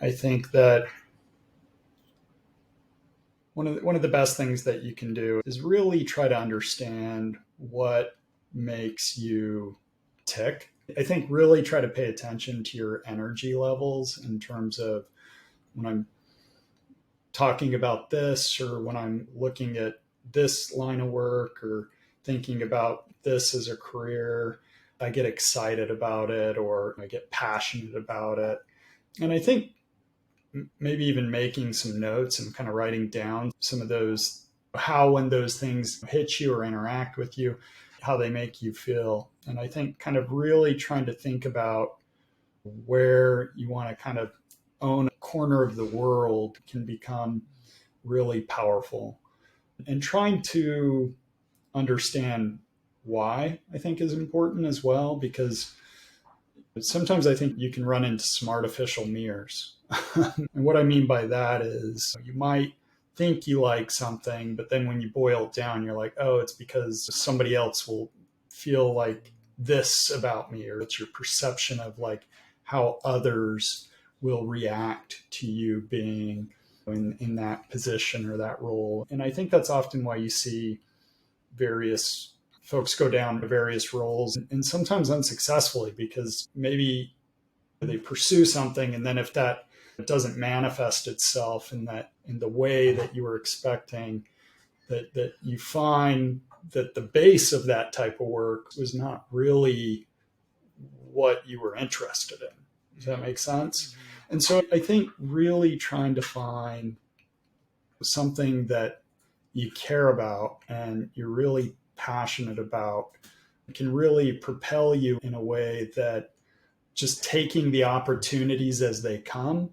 I think that one of the best things that you can do is really try to understand what makes you tick. I think really try to pay attention to your energy levels in terms of when I'm talking about this or when I'm looking at this line of work or thinking about this as a career, I get excited about it or I get passionate about it. And I think maybe even making some notes and kind of writing down some of those, how when those things hit you or interact with you, how they make you feel. And I think kind of really trying to think about where you want to kind of own a corner of the world can become really powerful. And trying to understand why I think is important as well, because sometimes I think you can run into some artificial mirrors. And what I mean by that is you might think you like something, but then when you boil it down, you're like, oh, it's because somebody else will feel like this about me, or it's your perception of like how others will react to you being in that position or that role. And I think that's often why you see various folks go down to various roles and sometimes unsuccessfully because maybe they pursue something and then if that doesn't manifest itself in the way that you were expecting, that you find that the base of that type of work was not really what you were interested in. Does that make sense? And so I think really trying to find something that you care about and you're really passionate about can really propel you in a way that just taking the opportunities as they come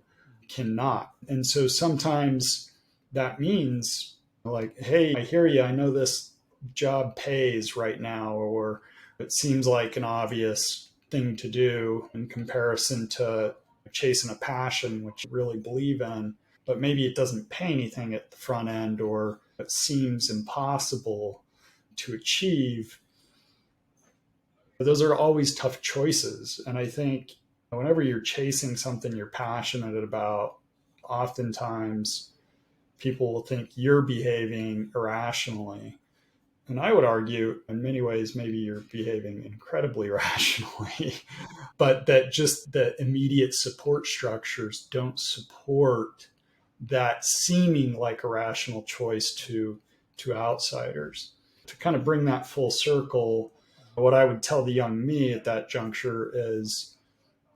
cannot. And so sometimes that means like, hey, I hear you. I know this job pays right now, or it seems like an obvious thing to do in comparison to chasing a passion, which you really believe in, but maybe it doesn't pay anything at the front end, or it seems impossible to achieve. Those are always tough choices. And I think whenever you're chasing something you're passionate about, oftentimes people will think you're behaving irrationally. And I would argue, in many ways, maybe you're behaving incredibly rationally, but that just the immediate support structures don't support that seeming like a rational choice to outsiders. To kind of bring that full circle, what I would tell the young me at that juncture is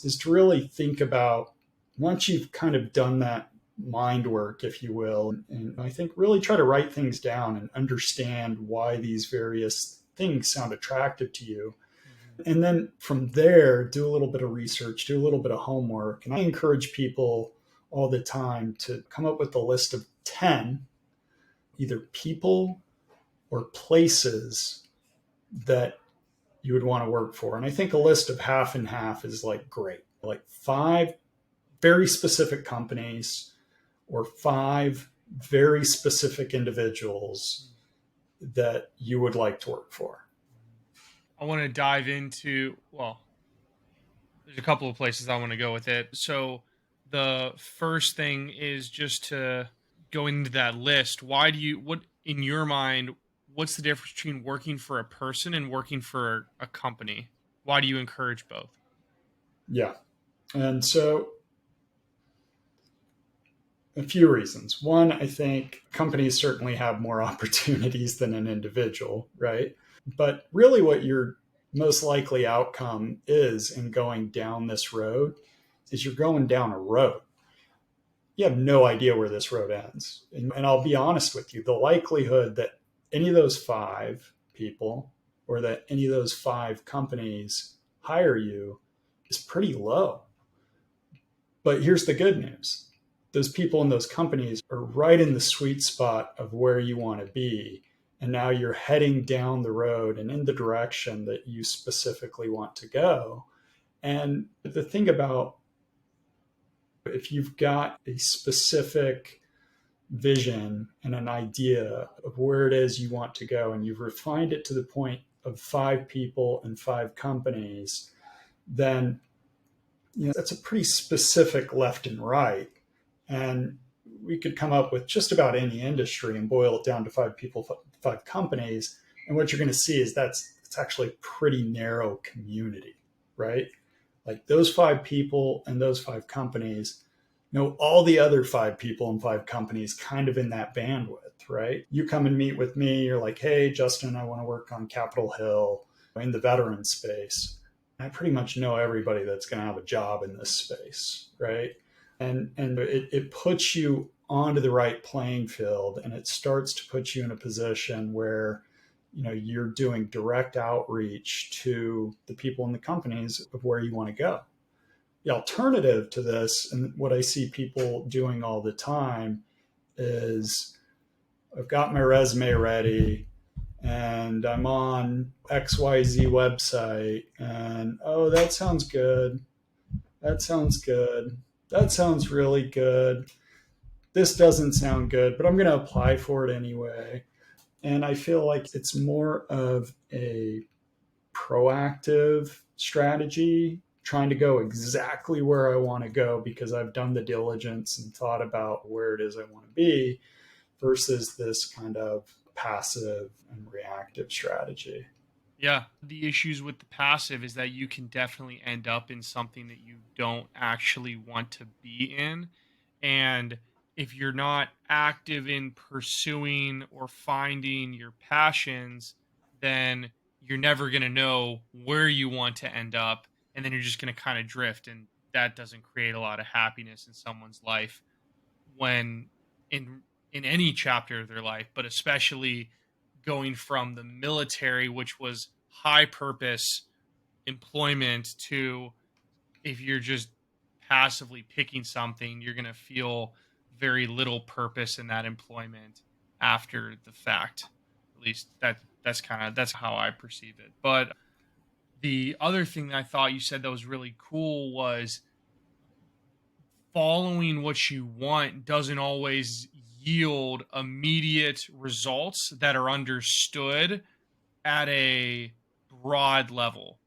to really think about once you've kind of done that mind work, if you will, and I think really try to write things down and understand why these various things sound attractive to you. And then from there, do a little bit of research, do a little bit of homework. And I encourage people all the time to come up with a list of 10 either people or places that you would want to work for. And I think a list of half and half is like great. Like 5 very specific companies or 5 very specific individuals that you would like to work for. I want to dive into, well, there's a couple of places I want to go with it. So the first thing is just to go into that list. Why do you, what in your mind, what's the difference between working for a person and working for a company? Why do you encourage both? Yeah. And so a few reasons. One, I think companies certainly have more opportunities than an individual, right? But really, what your most likely outcome is in going down this road is you're going down a road. You have no idea where this road ends. And I'll be honest with you, the likelihood that any of those 5 people or that any of those 5 companies hire you is pretty low. But here's the good news, those people in those companies are right in the sweet spot of where you want to be. And now you're heading down the road and in the direction that you specifically want to go. And the thing about if you've got a specific vision and an idea of where it is you want to go, and you've refined it to the point of 5 people and 5 companies, then That's a pretty specific left and right. And we could come up with just about any industry and boil it down to 5 people, 5 companies. And what you're going to see is it's actually a pretty narrow community, right? Like those 5 people and those 5 companies know all the other 5 people and 5 companies kind of in that bandwidth, right? You come and meet with me, you're like, hey, Justin, I want to work on Capitol Hill in the veteran space. I pretty much know everybody that's going to have a job in this space, right? And it puts you onto the right playing field, and it starts to put you in a position where you're doing direct outreach to the people in the companies of where you want to go. The alternative to this, and what I see people doing all the time, is I've got my resume ready and I'm on XYZ website, and oh, that sounds good. That sounds good. That sounds really good. This doesn't sound good, but I'm going to apply for it anyway. And I feel like it's more of a proactive strategy, trying to go exactly where I want to go because I've done the diligence and thought about where it is I want to be, versus this kind of passive and reactive strategy. Yeah, the issues with the passive is that you can definitely end up in something that you don't actually want to be in. And if you're not active in pursuing or finding your passions, then you're never going to know where you want to end up. And then you're just going to kind of drift. And that doesn't create a lot of happiness in someone's life when in in any chapter of their life, but especially going from the military, which was high purpose employment, to if you're just passively picking something, you're going to feel very little purpose in that employment after the fact. At least that's how I perceive it. But the other thing that I thought you said that was really cool was following what you want doesn't always yield immediate results that are understood at a broad level.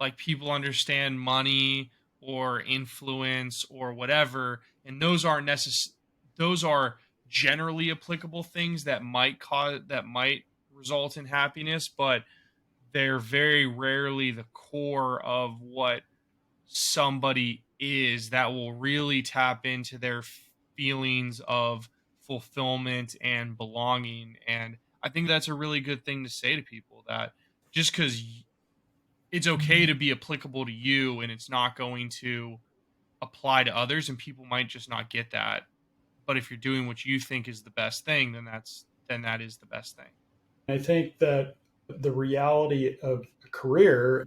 Like people understand money or influence or whatever, and those are generally applicable things that might result in happiness, but they're very rarely the core of what somebody is that will really tap into their feelings of fulfillment and belonging. And I think that's a really good thing to say to people, that just because it's okay to be applicable to you and it's not going to apply to others, and people might just not get that. But if you're doing what you think is the best thing, then that is the best thing. I think that the reality of a career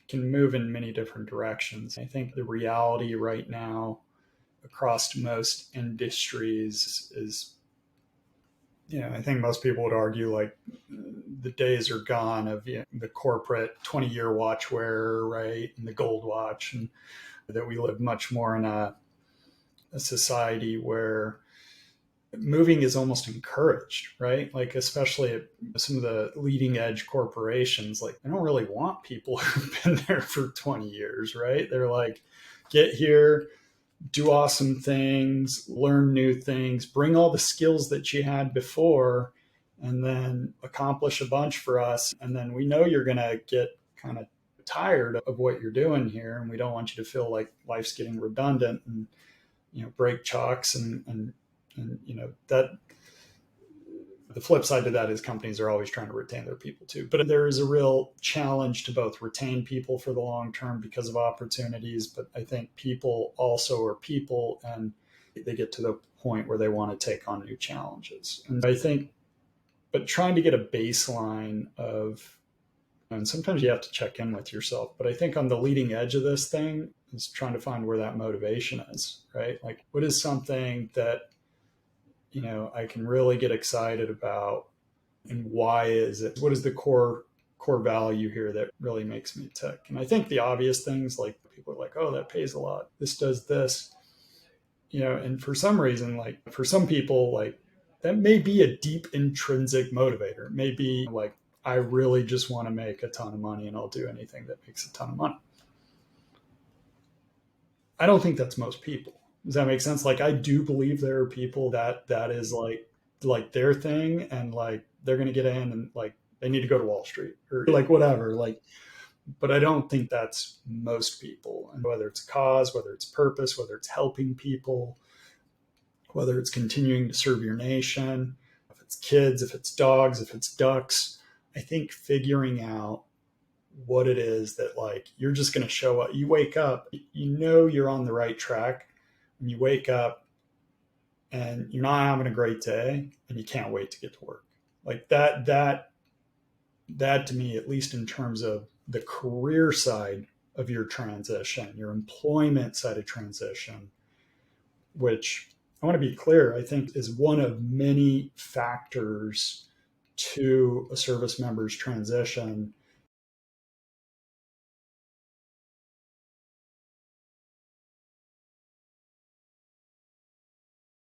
can move in many different directions. I think the reality right now across most industries is, I think most people would argue like the days are gone of the corporate 20-year watch wearer, right? And the gold watch, and that we live much more in a society where moving is almost encouraged, right? Like, especially at some of the leading edge corporations, like they don't really want people who've been there for 20 years, right? They're like, get here, do awesome things, learn new things, bring all the skills that you had before, and then accomplish a bunch for us. And then we know you're going to get kind of tired of what you're doing here. And we don't want you to feel like life's getting redundant and, break chalks and that the flip side to that is companies are always trying to retain their people too. But there is a real challenge to both retain people for the long term because of opportunities. But I think people also are people, and they get to the point where they want to take on new challenges. And I think, but trying to get a baseline of, and sometimes you have to check in with yourself, but I think on the leading edge of this thing is trying to find where that motivation is, right? Like, what is something that I can really get excited about, and why is it? What is the core value here that really makes me tick? And I think the obvious things, like people are like, oh, that pays a lot. This does this, and for some reason, like for some people, like that may be a deep intrinsic motivator. It may be like, I really just want to make a ton of money and I'll do anything that makes a ton of money. I don't think that's most people. Does that make sense? Like, I do believe there are people that is like their thing, and like they're going to get in and like they need to go to Wall Street or like whatever. Like, but I don't think that's most people. And whether it's a cause, whether it's purpose, whether it's helping people, whether it's continuing to serve your nation, if it's kids, if it's dogs, if it's ducks, I think figuring out what it is that like you're just going to show up. You wake up, you know you're on the right track when you wake up and you're not having a great day and you can't wait to get to work. Like that to me, at least in terms of the career side of your transition, your employment side of transition, which I want to be clear, I think is one of many factors to a service member's transition.